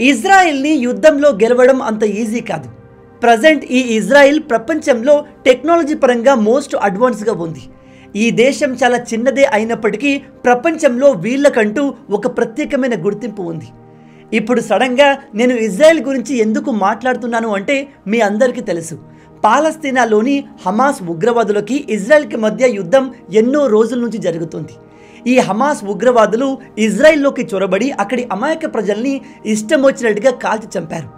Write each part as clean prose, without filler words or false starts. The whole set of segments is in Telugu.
ఇజ్రాయెల్ని యుద్ధంలో గెలవడం అంత ఈజీ కాదు. ప్రజెంట్ ఈ ఇజ్రాయెల్ ప్రపంచంలో టెక్నాలజీ పరంగా మోస్ట్ అడ్వాన్స్గా ఉంది. ఈ దేశం చాలా చిన్నదే అయినప్పటికీ ప్రపంచంలో వీళ్ళకంటూ ఒక ప్రత్యేకమైన గుర్తింపు ఉంది. ఇప్పుడు సడన్గా నేను ఇజ్రాయెల్ గురించి ఎందుకు మాట్లాడుతున్నాను అంటే మీ అందరికీ తెలుసు, పాలస్తీనాలోని హమాస్ ఉగ్రవాదులకి ఇజ్రాయెల్కి మధ్య యుద్ధం ఎన్నో రోజుల నుంచి జరుగుతుంది. ఈ హమాస్ ఉగ్రవాదులు ఇజ్రాయెల్లోకి చొరబడి అక్కడి అమాయక ప్రజల్ని ఇష్టం వచ్చినట్టుగా కాల్చి చంపారు.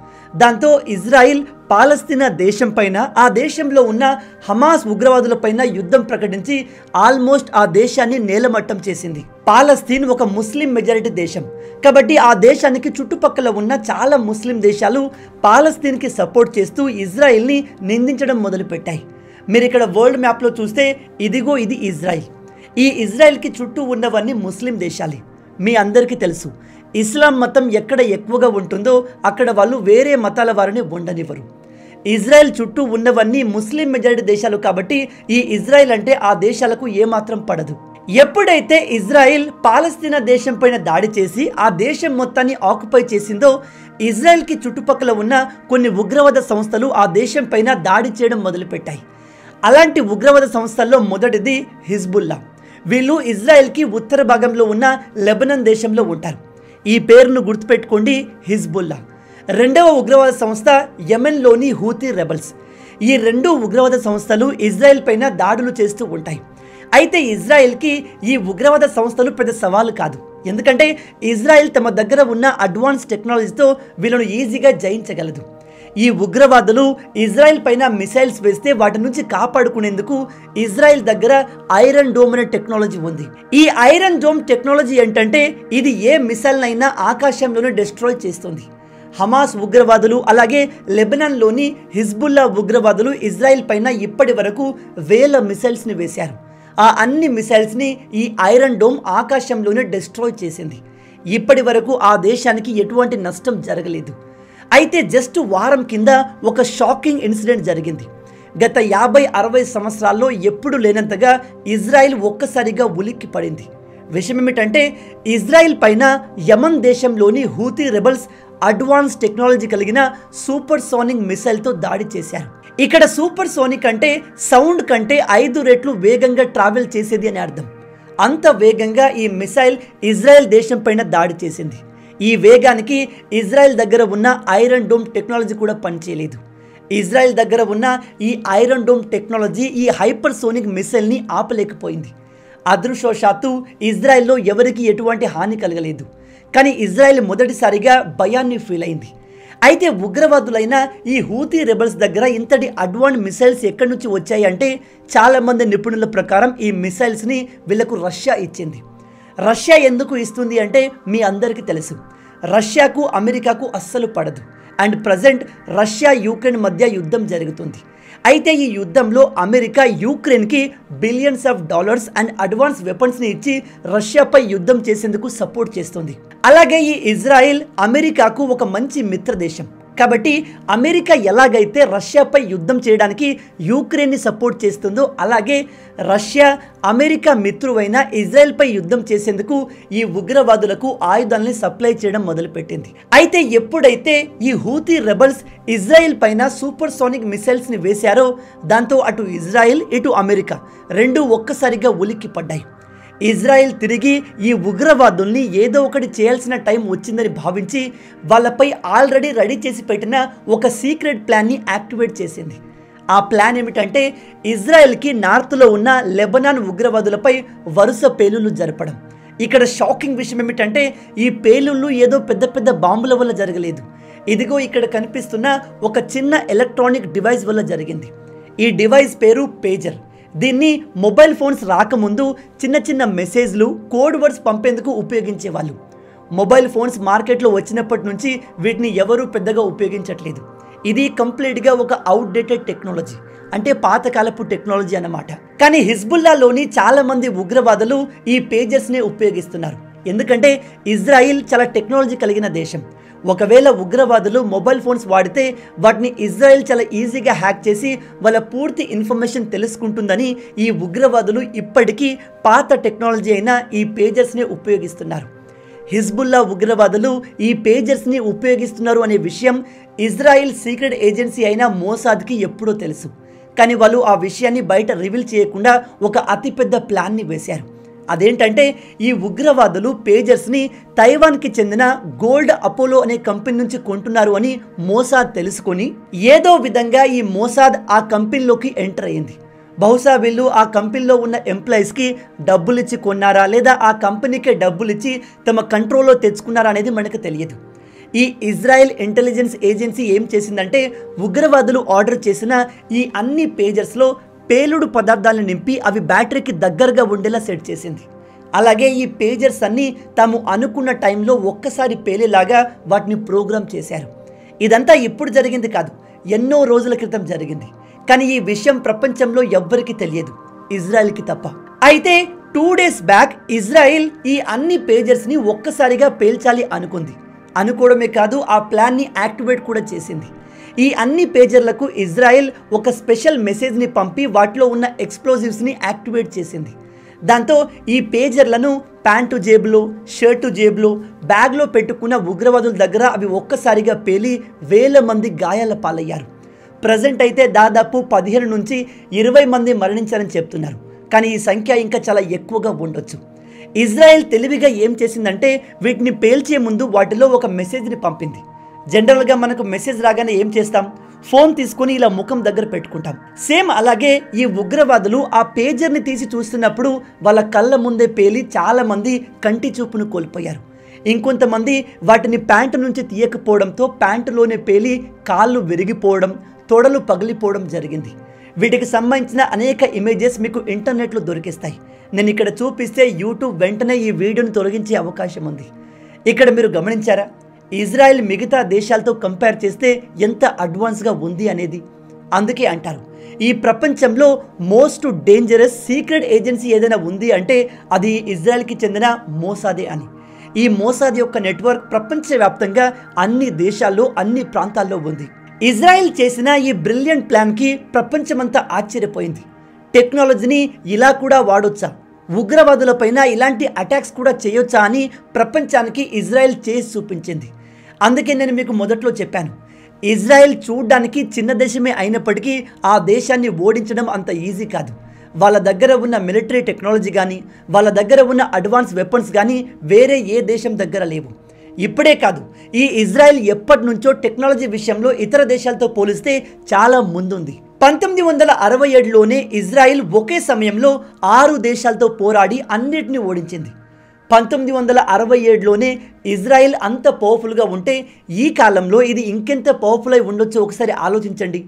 దాంతో ఇజ్రాయిల్ పాలస్తీనా దేశం పైన, ఆ దేశంలో ఉన్న హమాస్ ఉగ్రవాదులపైన యుద్ధం ప్రకటించి ఆల్మోస్ట్ ఆ దేశాన్ని నేలమట్టం చేసింది. పాలస్తీన్ ఒక ముస్లిం మెజారిటీ దేశం కాబట్టి ఆ దేశానికి చుట్టుపక్కల ఉన్న చాలా ముస్లిం దేశాలు పాలస్తీన్కి సపోర్ట్ చేస్తూ ఇజ్రాయిల్ని నిందించడం మొదలుపెట్టాయి. మీరు ఇక్కడ వరల్డ్ మ్యాప్లో చూస్తే ఇదిగో ఇది ఇజ్రాయిల్. ఈ ఇజ్రాయిల్కి చుట్టూ ఉన్నవన్నీ ముస్లిం దేశాలే. మీ అందరికీ తెలుసు, ఇస్లాం మతం ఎక్కడ ఎక్కువగా ఉంటుందో అక్కడ వాళ్ళు వేరే మతాల వారిని ఉండనివ్వరు. ఇజ్రాయెల్ చుట్టూ ఉన్నవన్నీ ముస్లిం మెజారిటీ దేశాలు కాబట్టి ఈ ఇజ్రాయెల్ అంటే ఆ దేశాలకు ఏమాత్రం పడదు. ఎప్పుడైతే ఇజ్రాయెల్ పాలస్తీనా దేశం పైన దాడి చేసి ఆ దేశం మొత్తాన్ని ఆక్యుపై చేసిందో, ఇజ్రాయెల్కి చుట్టుపక్కల ఉన్న కొన్ని ఉగ్రవాద సంస్థలు ఆ దేశం పైన దాడి చేయడం మొదలుపెట్టాయి. అలాంటి ఉగ్రవాద సంస్థల్లో మొదటిది హిజ్బుల్లా. వీళ్ళు ఇజ్రాయెల్కి ఉత్తర భాగంలో ఉన్న లెబనాన్ దేశంలో ఉంటారు. ఈ పేరును గుర్తుపెట్టుకోండి, హిజ్బుల్లా. రెండవ ఉగ్రవాద సంస్థ యెమెన్లోని హూతీ రెబల్స్. ఈ రెండు ఉగ్రవాద సంస్థలు ఇజ్రాయెల్ పైన దాడులు చేస్తూ ఉంటాయి. అయితే ఇజ్రాయెల్కి ఈ ఉగ్రవాద సంస్థలు పెద్ద సవాలు కాదు, ఎందుకంటే ఇజ్రాయెల్ తమ దగ్గర ఉన్న అడ్వాన్స్ టెక్నాలజీతో వీళ్ళను ఈజీగా జయించగలదు. ఈ ఉగ్రవాదులు ఇజ్రాయెల్ పైన మిసైల్స్ వేస్తే వాటి నుంచి కాపాడుకునేందుకు ఇజ్రాయెల్ దగ్గర ఐరన్ డోమ్ అనే టెక్నాలజీ ఉంది. ఈ ఐరన్ డోమ్ టెక్నాలజీ ఏంటంటే ఇది ఏ మిసైల్ అయినా ఆకాశంలోనే డిస్ట్రాయ్ చేస్తుంది. హమాస్ ఉగ్రవాదులు అలాగే లెబనాన్లోని హిజ్బుల్లా ఉగ్రవాదులు ఇజ్రాయెల్ పైన ఇప్పటి వరకు వేల మిసైల్స్ని వేశారు. ఆ అన్ని మిసైల్స్ని ఈ ఐరన్ డోమ్ ఆకాశంలోనే డిస్ట్రాయ్ చేసింది. ఇప్పటి వరకు ఆ దేశానికి ఎటువంటి నష్టం జరగలేదు. అయితే జస్ట్ వారం కింద ఒక షాకింగ్ ఇన్సిడెంట్ జరిగింది. గత 50-60 సంవత్సరాల్లో ఎప్పుడు లేనంతగా ఇజ్రాయెల్ ఒక్కసారిగా ఉలిక్కి పడింది. విషయం ఏమిటంటే ఇజ్రాయెల్ పైన యమన్ దేశంలోని హూతీ రెబల్స్ అడ్వాన్స్ టెక్నాలజీ కలిగిన సూపర్ సోనిక్ మిసైల్తో దాడి చేశారు. ఇక్కడ సూపర్ సోనిక్ అంటే సౌండ్ కంటే 5 రెట్లు వేగంగా ట్రావెల్ చేసేది అని అర్థం. అంత వేగంగా ఈ మిసైల్ ఇజ్రాయెల్ దేశం పైన దాడి చేసింది. ఈ వేగానికి ఇజ్రాయెల్ దగ్గర ఉన్న ఐరన్ డోమ్ టెక్నాలజీ కూడా పనిచేయలేదు. ఇజ్రాయెల్ దగ్గర ఉన్న ఈ ఐరన్ డోమ్ టెక్నాలజీ ఈ హైపర్ సోనిక్ మిసైల్ని ఆపలేకపోయింది. అదృష్టవశాత్తు ఇజ్రాయెల్లో ఎవరికి ఎటువంటి హాని కలగలేదు. కానీ ఇజ్రాయెల్ మొదటిసారిగా భయాన్ని ఫీల్ అయింది. అయితే ఉగ్రవాదులైన ఈ హూతీ రెబల్స్ దగ్గర ఇంతటి అడ్వాన్స్ మిసైల్స్ ఎక్కడి నుంచి వచ్చాయి అంటే చాలామంది నిపుణుల ప్రకారం ఈ మిసైల్స్ని వీళ్లకు రష్యా ఇచ్చింది. రష్యా ఎందుకు ఇస్తుంది అంటే మీ అందరికీ తెలుసు, రష్యాకు అమెరికాకు అస్సలు పడదు. అండ్ ప్రజెంట్ రష్యా యుక్రెయిన్ మధ్య యుద్ధం జరుగుతుంది. అయితే ఈ యుద్ధంలో అమెరికా యుక్రెయిన్కి billions of dollars and advance వెపన్స్ని ఇచ్చి రష్యాపై యుద్ధం చేసేందుకు సపోర్ట్ చేస్తుంది. అలాగే ఈ ఇజ్రాయెల్ అమెరికాకు ఒక మంచి మిత్ర దేశం కాబట్టి అమెరికా ఎలాగైతే రష్యాపై యుద్ధం చేయడానికి యుక్రెయిన్ని సపోర్ట్ చేస్తుందో అలాగే రష్యా అమెరికా మిత్రువైన ఇజ్రాయెల్పై యుద్ధం చేసేందుకు ఈ ఉగ్రవాదులకు ఆయుధాలని సప్లై చేయడం మొదలుపెట్టింది. అయితే ఎప్పుడైతే ఈ హూతీ రెబల్స్ ఇజ్రాయెల్ పైన సూపర్ సోనిక్ మిసైల్స్ని వేశారో దాంతో అటు ఇజ్రాయెల్ ఇటు అమెరికా రెండూ ఒక్కసారిగా ఉలిక్కి పడ్డాయి. ఇజ్రాయెల్ తిరిగి ఈ ఉగ్రవాదుల్ని ఏదో ఒకటి చేయాల్సిన టైం వచ్చిందని భావించి వాళ్ళపై ఆల్రెడీ రెడీ చేసి పెట్టిన ఒక సీక్రెట్ ప్లాన్ని యాక్టివేట్ చేసింది. ఆ ప్లాన్ ఏమిటంటే ఇజ్రాయెల్కి నార్త్లో ఉన్న లెబనాన్ ఉగ్రవాదులపై వరుస పేలుళ్లు జరపడం. ఇక్కడ షాకింగ్ విషయం ఏమిటంటే ఈ పేలుళ్లు ఏదో పెద్ద పెద్ద బాంబుల వల్ల జరగలేదు. ఇదిగో ఇక్కడ కనిపిస్తున్న ఒక చిన్న ఎలక్ట్రానిక్ డివైస్ వల్ల జరిగింది. ఈ డివైస్ పేరు పేజర్. దీన్ని మొబైల్ ఫోన్స్ రాకముందు చిన్న చిన్న మెసేజ్లు, కోడ్ వర్డ్స్ పంపేందుకు ఉపయోగించేవాళ్ళు. మొబైల్ ఫోన్స్ మార్కెట్లో వచ్చినప్పటి నుంచి వీటిని ఎవరూ పెద్దగా ఉపయోగించట్లేదు. ఇది కంప్లీట్గా ఒక అవుట్డేటెడ్ టెక్నాలజీ, అంటే పాతకాలపు టెక్నాలజీ అన్నమాట. కానీ హిజ్బుల్లాలోని చాలామంది ఉగ్రవాదులు ఈ పేజెస్ని ఉపయోగిస్తున్నారు. ఎందుకంటే ఇజ్రాయిల్ చాలా టెక్నాలజీ కలిగిన దేశం. ఒకవేళ ఉగ్రవాదులు మొబైల్ ఫోన్స్ వాడితే వాటిని ఇజ్రాయెల్ చాలా ఈజీగా హ్యాక్ చేసి వాళ్ళ పూర్తి ఇన్ఫర్మేషన్ తెలుసుకుంటుందని ఈ ఉగ్రవాదులు ఇప్పటికీ పాత టెక్నాలజీ అయిన ఈ పేజెస్ని ఉపయోగిస్తున్నారు. హిజ్బుల్లా ఉగ్రవాదులు ఈ పేజర్స్ని ఉపయోగిస్తున్నారు అనే విషయం ఇజ్రాయిల్ సీక్రెట్ ఏజెన్సీ అయిన మోసాద్కి ఎప్పుడో తెలుసు. కానీ వాళ్ళు ఆ విషయాన్ని బయట రివీల్ చేయకుండా ఒక అతిపెద్ద ప్లాన్ని వేశారు. అదేంటంటే ఈ ఉగ్రవాదులు పేజర్స్ని తైవాన్కి చెందిన గోల్డ్ అపోలో అనే కంపెనీ నుంచి కొంటున్నారు అని మోసాద్ తెలుసుకొని ఏదో విధంగా ఈ మోసాద్ ఆ కంపెనీలోకి ఎంటర్ అయ్యింది. బహుశా వీళ్ళు ఆ కంపెనీలో ఉన్న ఎంప్లాయీస్కి డబ్బులు ఇచ్చి కొన్నారా లేదా ఆ కంపెనీకే డబ్బులు ఇచ్చి తమ కంట్రోల్లో తెచ్చుకున్నారా అనేది మనకు తెలియదు. ఈ ఇజ్రాయెల్ ఇంటెలిజెన్స్ ఏజెన్సీ ఏం చేసిందంటే ఉగ్రవాదులు ఆర్డర్ చేసిన ఈ అన్ని పేజర్స్లో పేలుడు పదార్థాలను నింపి అవి బ్యాటరీకి దగ్గరగా ఉండేలా సెట్ చేసింది. అలాగే ఈ పేజర్స్ అన్నీ తాము అనుకున్న టైంలో ఒక్కసారి పేలేలాగా వాటిని ప్రోగ్రామ్ చేశారు. ఇదంతా ఇప్పుడు జరిగింది కాదు, ఎన్నో రోజుల క్రితం జరిగింది. కానీ ఈ విషయం ప్రపంచంలో ఎవ్వరికీ తెలియదు, ఇజ్రాయెల్కి తప్ప. అయితే 2 days బ్యాక్ ఇజ్రాయెల్ ఈ అన్ని పేజర్స్ని ఒక్కసారిగా పేల్చాలి అనుకుంది. అనుకోవడమే కాదు, ఆ ప్లాన్ని యాక్టివేట్ కూడా చేసింది. ఈ అన్ని పేజర్లకు ఇజ్రాయెల్ ఒక స్పెషల్ మెసేజ్ని పంపి వాటిలో ఉన్న ఎక్స్ప్లోజివ్స్ని యాక్టివేట్ చేసింది. దాంతో ఈ పేజర్లను ప్యాంటు జేబులో, షర్టు జేబులో, బ్యాగ్లో పెట్టుకున్న ఉగ్రవాదుల దగ్గర అవి ఒక్కసారిగా పేలి వేల మంది గాయాల పాలయ్యారు. ప్రజెంట్ అయితే దాదాపు 15 నుంచి 20 మంది మరణించారని చెప్తున్నారు. కానీ ఈ సంఖ్య ఇంకా చాలా ఎక్కువగా ఉండొచ్చు. ఇజ్రాయెల్ తెలివిగా ఏం చేసిందంటే వీటిని పేల్చే ముందు వాటిలో ఒక మెసేజ్ని పంపింది. జనరల్గా మనకు మెసేజ్ రాగానే ఏం చేస్తాం, ఫోన్ తీసుకొని ఇలా ముఖం దగ్గర పెట్టుకుంటాం. సేమ్ అలాగే ఈ ఉగ్రవాదులు ఆ పేజర్ని తీసి చూస్తున్నప్పుడు వాళ్ళ కళ్ళ ముందే పేలి చాలామంది కంటి చూపును కోల్పోయారు. ఇంకొంతమంది వాటిని ప్యాంటు నుంచి తీయకపోవడంతో ప్యాంటులోనే పేలి కాళ్ళు విరిగిపోవడం, తొడలు పగిలిపోవడం జరిగింది. వీటికి సంబంధించిన అనేక ఇమేజెస్ మీకు ఇంటర్నెట్లో దొరికిస్తాయి. నేను ఇక్కడ చూపిస్తే యూట్యూబ్ వెంటనే ఈ వీడియోని తొలగించే అవకాశం ఉంది. ఇక్కడ మీరు గమనించారా, ఇజ్రాయెల్ మిగతా దేశాలతో కంపేర్ చేస్తే ఎంత అడ్వాన్స్గా ఉంది అనేది. అందుకే అంటారు ఈ ప్రపంచంలో మోస్ట్ డేంజరస్ సీక్రెట్ ఏజెన్సీ ఏదైనా ఉంది అంటే అది ఇజ్రాయెల్కి చెందిన మోసాదే అని. ఈ మోసాద్ యొక్క నెట్వర్క్ ప్రపంచవ్యాప్తంగా అన్ని దేశాల్లో, అన్ని ప్రాంతాల్లో ఉంది. ఇజ్రాయెల్ చేసిన ఈ బ్రిలియంట్ ప్లాన్కి ప్రపంచమంతా ఆశ్చర్యపోయింది. టెక్నాలజీని ఇలా కూడా వాడొచ్చా, ఉగ్రవాదులపైన ఇలాంటి అటాక్స్ కూడా చేయొచ్చా అని ప్రపంచానికి ఇజ్రాయెల్ చేసి చూపించింది. అందుకే నేను మీకు మొదట్లో చెప్పాను, ఇజ్రాయెల్ చూడ్డానికి చిన్న దేశమే అయినప్పటికీ ఆ దేశాన్ని ఓడించడం అంత ఈజీ కాదు. వాళ్ళ దగ్గర ఉన్న మిలిటరీ టెక్నాలజీ కానీ, వాళ్ళ దగ్గర ఉన్న అడ్వాన్స్ వెపన్స్ కానీ వేరే ఏ దేశం దగ్గర లేవు. ఇప్పుడే కాదు, ఈ ఇజ్రాయెల్ ఎప్పటి నుంచో టెక్నాలజీ విషయంలో ఇతర దేశాలతో పోలిస్తే చాలా ముందుంది. 1967లోనే ఇజ్రాయెల్ ఒకే సమయంలో 6 దేశాలతో పోరాడి అన్నిటిని ఓడించింది. 1967లోనే ఇజ్రాయెల్ అంత పవర్ఫుల్గా ఉంటే ఈ కాలంలో ఇది ఇంకెంత పవర్ఫుల్ అయి ఉండొచ్చో ఒకసారి ఆలోచించండి.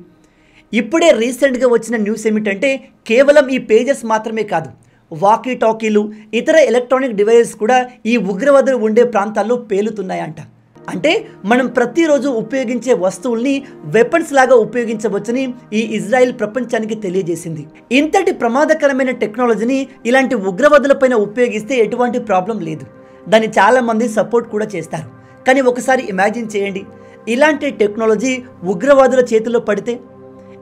ఇప్పుడే రీసెంట్గా వచ్చిన న్యూస్ ఏమిటంటే కేవలం ఈ పేజెస్ మాత్రమే కాదు, వాకీ టాకీలు, ఇతర ఎలక్ట్రానిక్ డివైజెస్ కూడా ఈ ఉగ్రవాదులు ఉండే ప్రాంతాల్లో పేలుతున్నాయంట. అంటే మనం ప్రతిరోజు ఉపయోగించే వస్తువుల్ని వెపన్స్ లాగా ఉపయోగించవచ్చని ఈ ఇజ్రాయెల్ ప్రపంచానికి తెలియజేసింది. ఇంతటి ప్రమాదకరమైన టెక్నాలజీని ఇలాంటి ఉగ్రవాదులపైన ఉపయోగిస్తే ఎటువంటి ప్రాబ్లం లేదు, దాన్ని చాలామంది సపోర్ట్ కూడా చేస్తారు. కానీ ఒకసారి ఇమాజిన్ చేయండి, ఇలాంటి టెక్నాలజీ ఉగ్రవాదుల చేతిలో పడితే.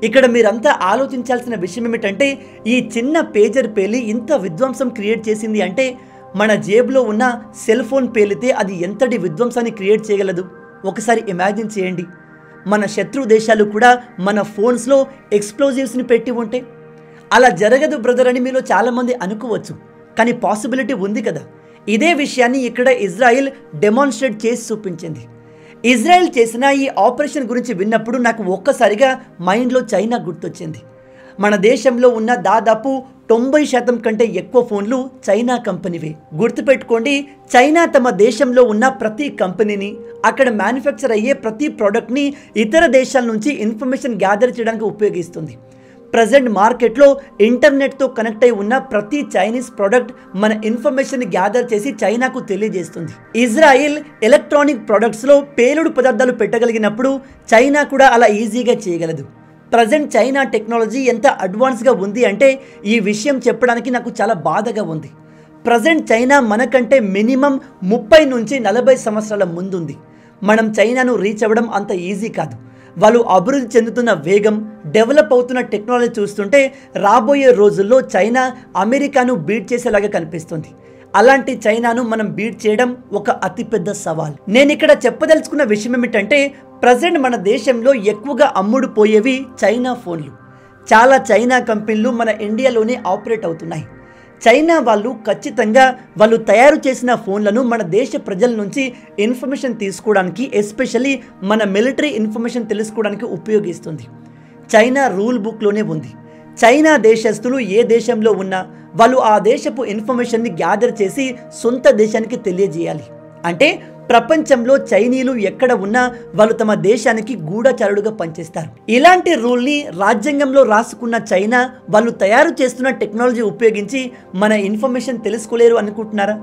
ఇక్కడ మీరంతా ఆలోచించాల్సిన విషయం ఏమిటంటే ఈ చిన్న పేజర్ పేలి ఇంత విధ్వంసం క్రియేట్ చేసింది అంటే మన జేబులో ఉన్న సెల్ ఫోన్ పేలితే అది ఎంతటి విధ్వంసాన్ని క్రియేట్ చేయగలదు ఒకసారి ఇమాజిన్ చేయండి. మన శత్రు దేశాలు కూడా మన ఫోన్స్లో ఎక్స్ప్లోజివ్స్ని పెట్టి ఉంటే అలా జరగదు బ్రదర్ అని మీలో చాలామంది అనుకోవచ్చు, కానీ పాసిబిలిటీ ఉంది కదా. ఇదే విషయాన్ని ఇక్కడ ఇజ్రాయెల్ డెమాన్స్ట్రేట్ చేసి చూపించింది. ఇజ్రాయెల్ చేసిన ఈ ఆపరేషన్ గురించి విన్నప్పుడు నాకు ఒక్కసారిగా మైండ్లో చైనా గుర్తొచ్చింది. మన దేశంలో ఉన్న దాదాపు 90% కంటే ఎక్కువ ఫోన్లు చైనా కంపెనీవే. గుర్తుపెట్టుకోండి, చైనా తమ దేశంలో ఉన్న ప్రతి కంపెనీని, అక్కడ మ్యానుఫ్యాక్చర్ అయ్యే ప్రతి ప్రోడక్ట్ని ఇతర దేశాల నుంచి ఇన్ఫర్మేషన్ గ్యాదర్ చేయడానికి ఉపయోగిస్తుంది. ప్రజెంట్ మార్కెట్లో ఇంటర్నెట్తో కనెక్ట్ అయి ఉన్న ప్రతి చైనీస్ ప్రోడక్ట్ మన ఇన్ఫర్మేషన్ గ్యాదర్ చేసి చైనాకు తెలియజేస్తుంది. ఇజ్రాయెల్ ఎలక్ట్రానిక్ ప్రోడక్ట్స్లో పేలుడు పదార్థాలు పెట్టగలిగినప్పుడు చైనా కూడా అలా ఈజీగా చేయగలదు. ప్రజెంట్ చైనా టెక్నాలజీ ఎంత అడ్వాన్స్గా ఉంది అంటే ఈ విషయం చెప్పడానికి నాకు చాలా బాధగా ఉంది. ప్రజెంట్ చైనా మనకంటే మినిమం 30 నుంచి 40 సంవత్సరాల ముందుంది. మనం చైనాను రీచ్ అవ్వడం అంత ఈజీ కాదు. వాళ్ళు అభివృద్ధి చెందుతున్న వేగం, డెవలప్ అవుతున్న టెక్నాలజీ చూస్తుంటే రాబోయే రోజుల్లో చైనా అమెరికాను బీట్ చేసేలాగా కనిపిస్తుంది. అలాంటి చైనాను మనం బీట్ చేయడం ఒక అతిపెద్ద సవాల్. నేను ఇక్కడ చెప్పదలుచుకున్న విషయం ఏమిటంటే ప్రజెంట్ మన దేశంలో ఎక్కువగా అమ్ముడు పోయేవి చైనా ఫోన్లు. చాలా చైనా కంపెనీలు మన ఇండియాలోనే ఆపరేట్ అవుతున్నాయి. చైనా వాళ్ళు ఖచ్చితంగా వాళ్ళు తయారు చేసిన ఫోన్లను మన దేశ ప్రజల నుంచి ఇన్ఫర్మేషన్ తీసుకోవడానికి, ఎస్పెషల్లీ మన మిలిటరీ ఇన్ఫర్మేషన్ తెలుసుకోవడానికి ఉపయోగిస్తుంది. చైనా రూల్ బుక్లోనే ఉంది, చైనా దేశస్తులు ఏ దేశంలో ఉన్నా వాళ్ళు ఆ దేశపు ఇన్ఫర్మేషన్ని గ్యాదర్ చేసి సొంత దేశానికి తెలియజేయాలి. అంటే ప్రపంచంలో చైనీయులు ఎక్కడ ఉన్నా వాళ్ళు తమ దేశానికి గూఢచారుడుగా పనిచేస్తారు. ఇలాంటి రూల్ని రాజ్యాంగంలో రాసుకున్న చైనా వాళ్ళు తయారు చేస్తున్న టెక్నాలజీ ఉపయోగించి మన ఇన్ఫర్మేషన్ తెలుసుకోలేరు అనుకుంటున్నారా?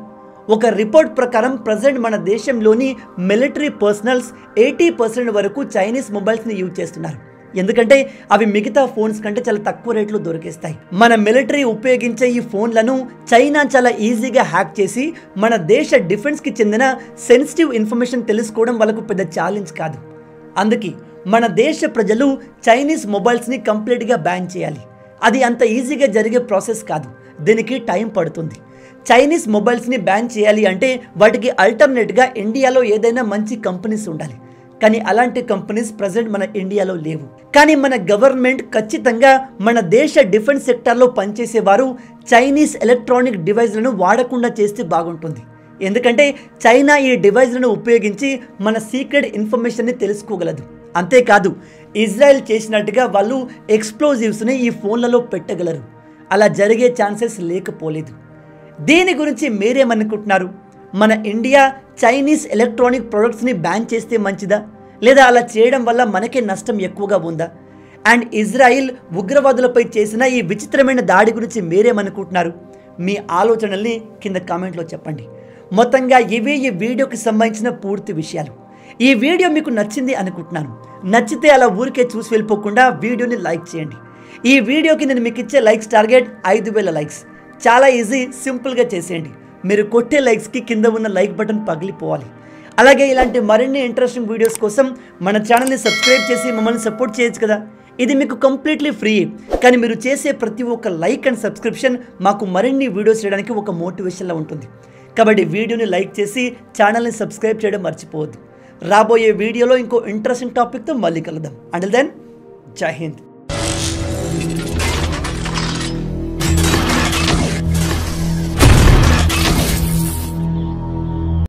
ఒక రిపోర్ట్ ప్రకారం ప్రజెంట్ మన దేశంలోని మిలిటరీ పర్సనల్స్ 80% వరకు చైనీస్ మొబైల్స్ని యూజ్ చేస్తున్నారు. ఎందుకంటే అవి మిగతా ఫోన్స్ కంటే చాలా తక్కువ రేట్లో దొరికేస్తాయి. మన మిలిటరీ ఉపయోగించే ఈ ఫోన్లను చైనా చాలా ఈజీగా హ్యాక్ చేసి మన దేశ డిఫెన్స్కి చెందిన సెన్సిటివ్ ఇన్ఫర్మేషన్ తెలుసుకోవడం వాళ్ళకు పెద్ద ఛాలెంజ్ కాదు. అందుకే మన దేశ ప్రజలు చైనీస్ మొబైల్స్ని కంప్లీట్గా బ్యాన్ చేయాలి. అది అంత ఈజీగా జరిగే ప్రాసెస్ కాదు, దీనికి టైం పడుతుంది. చైనీస్ మొబైల్స్ని బ్యాన్ చేయాలి అంటే వాటికి ఆల్టర్నేట్గా ఇండియాలో ఏదైనా మంచి కంపెనీస్ ఉండాలి. కానీ అలాంటి కంపెనీస్ ప్రజెంట్ మన ఇండియాలో లేవు. కానీ మన గవర్నమెంట్ ఖచ్చితంగా మన దేశ డిఫెన్స్ సెక్టార్లో పనిచేసేవారు చైనీస్ ఎలక్ట్రానిక్ డివైజ్లను వాడకుండా చేస్తే బాగుంటుంది. ఎందుకంటే చైనా ఈ డివైజ్లను ఉపయోగించి మన సీక్రెట్ ఇన్ఫర్మేషన్ని తెలుసుకోగలదు. అంతేకాదు ఇజ్రాయెల్ చేసినట్టుగా వాళ్ళు ఎక్స్ప్లోజివ్స్ని ఈ ఫోన్లలో పెట్టగలరు. అలా జరిగే ఛాన్సెస్ లేకపోలేదు. దీని గురించి మీరేమనుకుంటున్నారు? మన ఇండియా చైనీస్ ఎలక్ట్రానిక్ ప్రొడక్ట్స్ని బ్యాన్ చేస్తే మంచిదా, లేదా అలా చేయడం వల్ల మనకే నష్టం ఎక్కువగా ఉందా? అండ్ ఇజ్రాయిల్ ఉగ్రవాదులపై చేసిన ఈ విచిత్రమైన దాడి గురించి మీరేమనుకుంటున్నారు? మీ ఆలోచనల్ని కింద కామెంట్లో చెప్పండి. మొత్తంగా ఇవే ఈ వీడియోకి సంబంధించిన పూర్తి విషయాలు. ఈ వీడియో మీకు నచ్చింది అనుకుంటున్నాను. నచ్చితే అలా ఊరికే చూసి వెళ్ళిపోకుండా వీడియోని లైక్ చేయండి. ఈ వీడియోకి నేను మీకు ఇచ్చే లైక్స్ టార్గెట్ 5000 లైక్స్. చాలా ఈజీ, సింపుల్గా చేసేయండి. మీరు కొట్టే లైక్స్కి కింద ఉన్న లైక్ బటన్ పగిలిపోవాలి. అలాగే ఇలాంటి మరిన్ని ఇంట్రెస్టింగ్ వీడియోస్ కోసం మన ఛానల్ని సబ్స్క్రైబ్ చేసి మమ్మల్ని సపోర్ట్ చేయొచ్చు కదా. ఇది మీకు కంప్లీట్లీ ఫ్రీ. కానీ మీరు చేసే ప్రతి ఒక్క లైక్ అండ్ సబ్స్క్రిప్షన్ మాకు మరిన్ని వీడియోస్ చేయడానికి ఒక మోటివేషన్లా ఉంటుంది. కాబట్టి వీడియోని లైక్ చేసి ఛానల్ని సబ్స్క్రైబ్ చేయడం మర్చిపోవద్దు. రాబోయే వీడియోలో ఇంకో ఇంట్రెస్టింగ్ టాపిక్తో మళ్ళీ కలుద్దాం. అంటిల్ దెన్, జై హింద్.